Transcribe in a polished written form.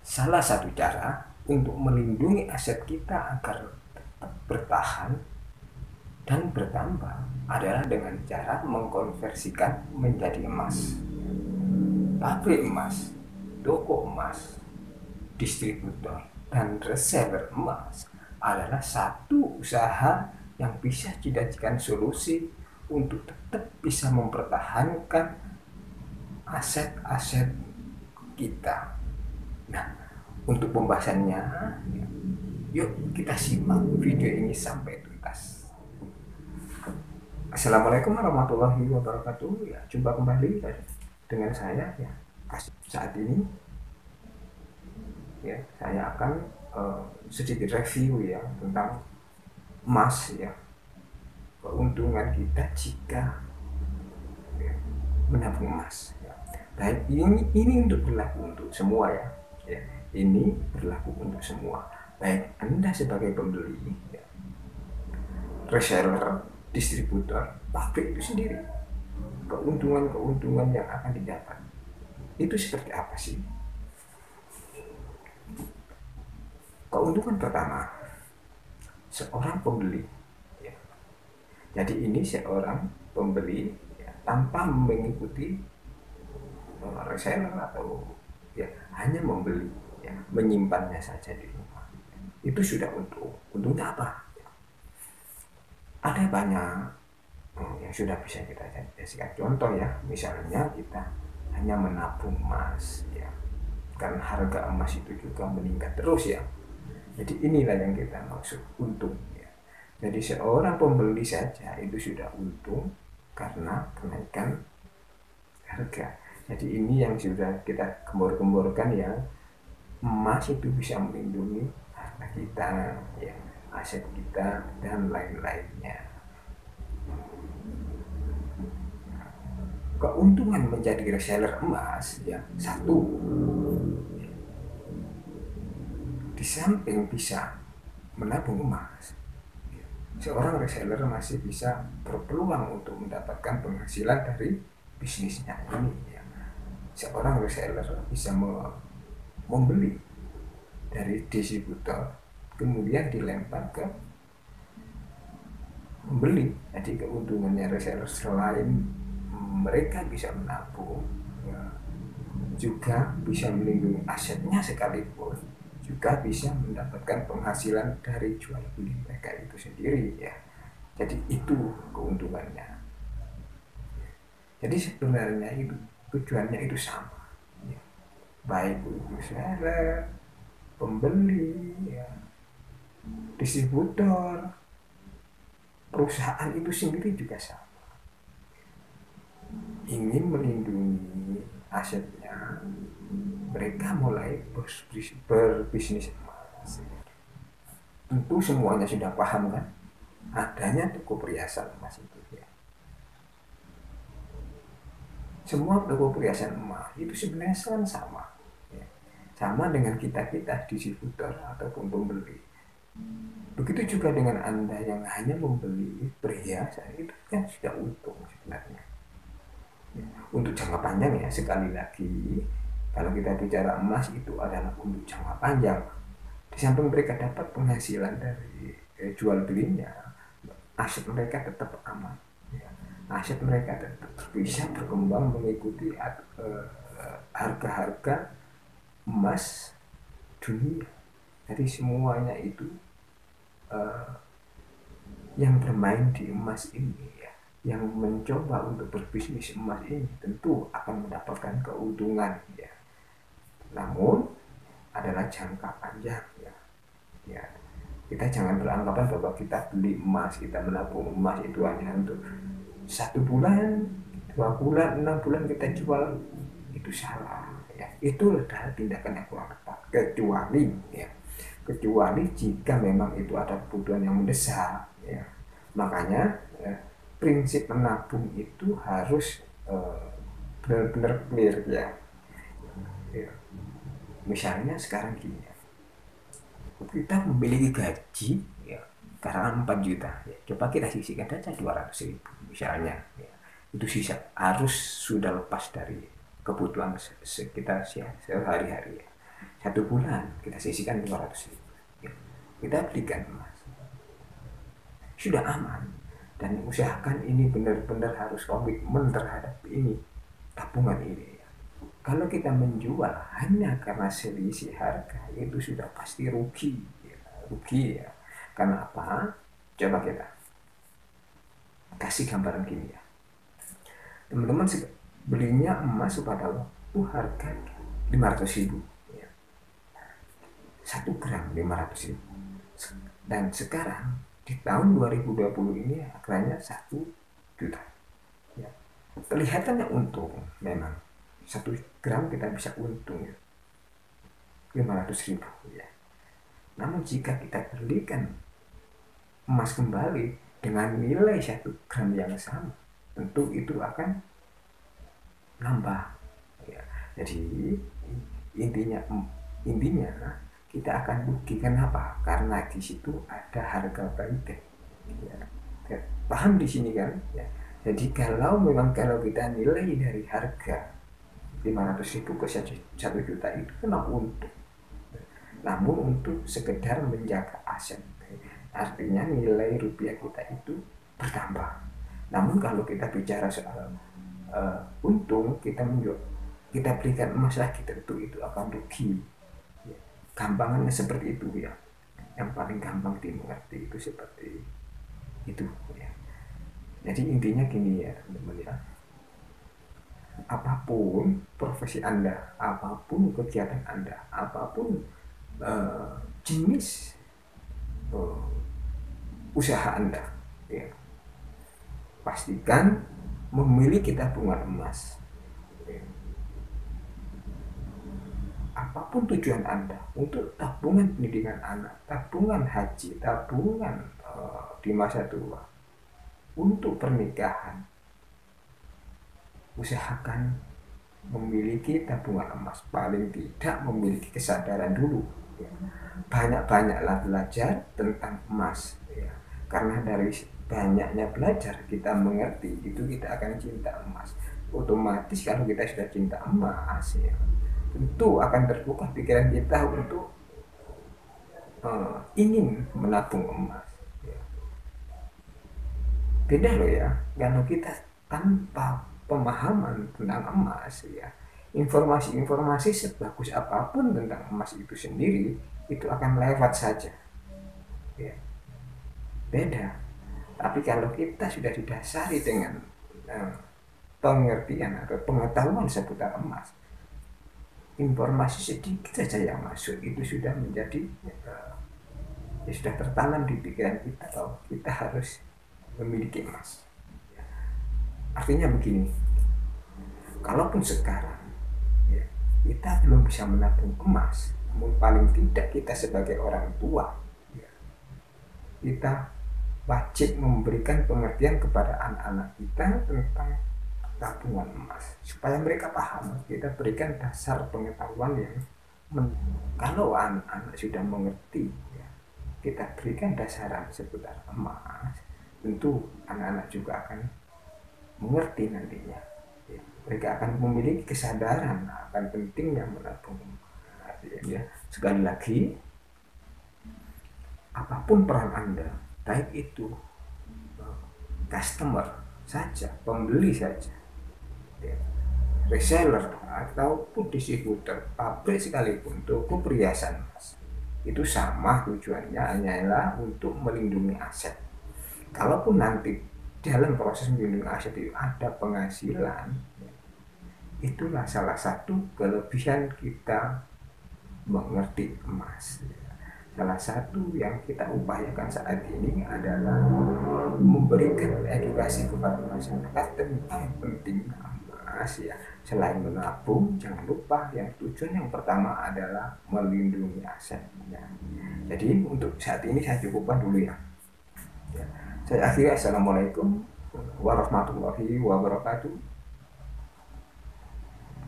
Salah satu cara untuk melindungi aset kita agar tetap bertahan dan bertambah adalah dengan cara mengkonversikan menjadi emas. Pabrik emas, toko emas, distributor, dan reseller emas adalah satu usaha yang bisa dijadikan solusi untuk tetap bisa mempertahankan aset-aset kita. Nah, untuk pembahasannya, yuk kita simak video ini sampai tuntas. Assalamualaikum warahmatullahi wabarakatuh. Ya, jumpa kembali dengan saya ya. Saat ini ya, saya akan sedikit review ya tentang emas ya. Keuntungan kita jika ya, menabung emas. Ya. Baik, ini untuk berlaku untuk semua ya. Ya, ini berlaku untuk semua. Baik Anda sebagai pembeli, ya, reseller, distributor, pabrik itu sendiri. Keuntungan-keuntungan yang akan didapat itu seperti apa sih? Keuntungan pertama, seorang pembeli. Ya. Jadi ini seorang pembeli ya, tanpa mengikuti reseller atau ya hanya membeli, ya, menyimpannya saja di rumah. Itu sudah untung. Untungnya apa? Ya. Ada banyak yang sudah bisa kita jadikan contoh ya. Misalnya kita hanya menabung emas, ya, karena harga emas itu juga meningkat terus ya. Jadi inilah yang kita maksud untung ya. Jadi seorang pembeli saja itu sudah untung karena kenaikan harga. Jadi ini yang sudah kita gembor-gemborkan ya, emas itu bisa melindungi harta kita ya, aset kita dan lain-lainnya. Keuntungan menjadi reseller emas ya, satu, di samping bisa menabung emas, seorang reseller masih bisa berpeluang untuk mendapatkan penghasilan dari bisnisnya ini ya. Seorang reseller bisa membeli dari distributor kemudian dilempar ke pembeli. Jadi keuntungannya reseller selain mereka bisa menabung ya, juga bisa melindungi asetnya sekalipun juga bisa mendapatkan penghasilan dari jual beli mereka itu sendiri ya. Jadi itu keuntungannya. Jadi sebenarnya itu tujuannya itu sama ya. Baik untuk seller, pembeli ya, distributor, perusahaan itu sendiri juga sama, ingin melindungi asetnya. Mereka mulai berbisnis emas. Tentu semuanya sudah paham kan adanya toko perhiasan emas itu ya. Semua toko perhiasan emas itu sebenarnya sama ya. Sama dengan kita distributor ataupun pembeli. Begitu juga dengan Anda yang hanya membeli perhiasan, itu kan sudah untung sebenarnya ya. Untuk jangka panjang ya, sekali lagi kalau kita bicara emas itu adalah untuk jangka panjang. Di samping mereka dapat penghasilan dari jual belinya, aset mereka tetap aman ya. Aset mereka tetap bisa berkembang mengikuti harga-harga emas dunia. Jadi semuanya itu yang bermain di emas ini ya, yang mencoba untuk berbisnis emas ini tentu akan mendapatkan keuntungan ya. Namun adalah jangka panjang ya. Ya, kita jangan beranggapan bahwa kita beli emas, kita menabung emas itu hanya untuk 1 bulan, 2 bulan, 6 bulan kita jual, itu salah ya. Itu adalah tindakan yang kurang tepat. Kecuali jika memang itu ada kebutuhan yang mendesak ya. Makanya prinsip menabung itu harus benar-benar clear ya. Misalnya sekarang gini ya, kita memiliki gaji ya, sekarang 4 juta ya. Coba kita sisihkan saja 200.000 misalnya ya. Itu sisa harus sudah lepas dari kebutuhan sekitar sehari-hari ya. 1 bulan kita sisihkan 500.000, kita belikan emas, sudah aman. Dan usahakan ini benar-benar harus komitmen terhadap ini, tabungan ini. Kalau kita menjual hanya karena selisih harga, itu sudah pasti rugi ya. Rugi ya. Karena apa? Coba kita kasih gambaran gini ya, teman-teman belinya emas pada waktu harga 500.000 ya. 1 gram 500.000, dan sekarang di tahun 2020 ini harganya 1 juta ya. Kelihatannya untung, memang 1 gram kita bisa untung ya, 500.000 ya. Namun jika kita belikan emas kembali dengan nilai 1 gram yang sama, tentu itu akan nambah ya. Jadi intinya kita akan rugi. Kenapa? Karena di situ ada harga baikan ya. Paham di sini kan ya. Jadi kalau kita nilai dari harga 500.000 ke 1 juta itu memang untung, namun untuk sekedar menjaga aset, artinya nilai rupiah kita itu bertambah. Namun kalau kita bicara soal untung, kita belikan emas lagi, tentu itu akan rugi ya. Gampangannya seperti itu ya, yang paling gampang dimengerti itu seperti itu ya. Jadi intinya gini ya teman-teman ya, apapun profesi Anda, apapun kegiatan Anda, apapun jenis usaha Anda ya, pastikan memiliki tabungan emas ya. Apapun tujuan Anda, untuk tabungan pendidikan anak, tabungan haji, tabungan di masa tua, untuk pernikahan, usahakan memiliki tabungan emas. Paling tidak memiliki kesadaran dulu ya. Banyak-banyaklah belajar tentang emas ya. Karena dari banyaknya belajar kita mengerti, itu kita akan cinta emas. Otomatis kalau kita sudah cinta emas ya, tentu akan terbuka pikiran kita untuk ingin menabung emas ya. Beda loh ya, kalau kita tanpa pemahaman tentang emas ya, informasi-informasi sebagus apapun tentang emas itu sendiri itu akan lewat saja ya. Beda. Tapi kalau kita sudah didasari dengan pengertian atau pengetahuan seputar emas, informasi sedikit saja yang masuk itu sudah menjadi sudah tertanam di pikiran kita bahwa kita harus memiliki emas. Artinya begini, kalaupun sekarang ya, kita belum bisa menabung emas, namun paling tidak kita sebagai orang tua ya, kita wajib memberikan pengertian kepada anak-anak kita tentang tabungan emas supaya mereka paham. Kita berikan dasar pengetahuan yang kalau anak-anak sudah mengerti ya, kita berikan dasaran seputar emas, tentu anak-anak juga akan mengerti nantinya ya. Mereka akan memiliki kesadaran akan pentingnya menabung emas ya. Sekali lagi, apapun peran Anda, baik itu customer saja, pembeli saja ya, reseller ataupun distributor, pabrik sekalipun, toko perhiasan emas, itu sama tujuannya, hanyalah untuk melindungi aset. Kalaupun nanti dalam proses melindungi aset itu ada penghasilan ya, itulah salah satu kelebihan kita mengerti emas ya. Salah satu yang kita upayakan saat ini adalah memberikan edukasi kepada masyarakat tentang pentingnya emas ya. Selain menabung, jangan lupa yang tujuan yang pertama adalah melindungi aset ya. Jadi untuk saat ini saya cukupkan dulu ya. Saya akhiri. Assalamualaikum warahmatullahi wabarakatuh.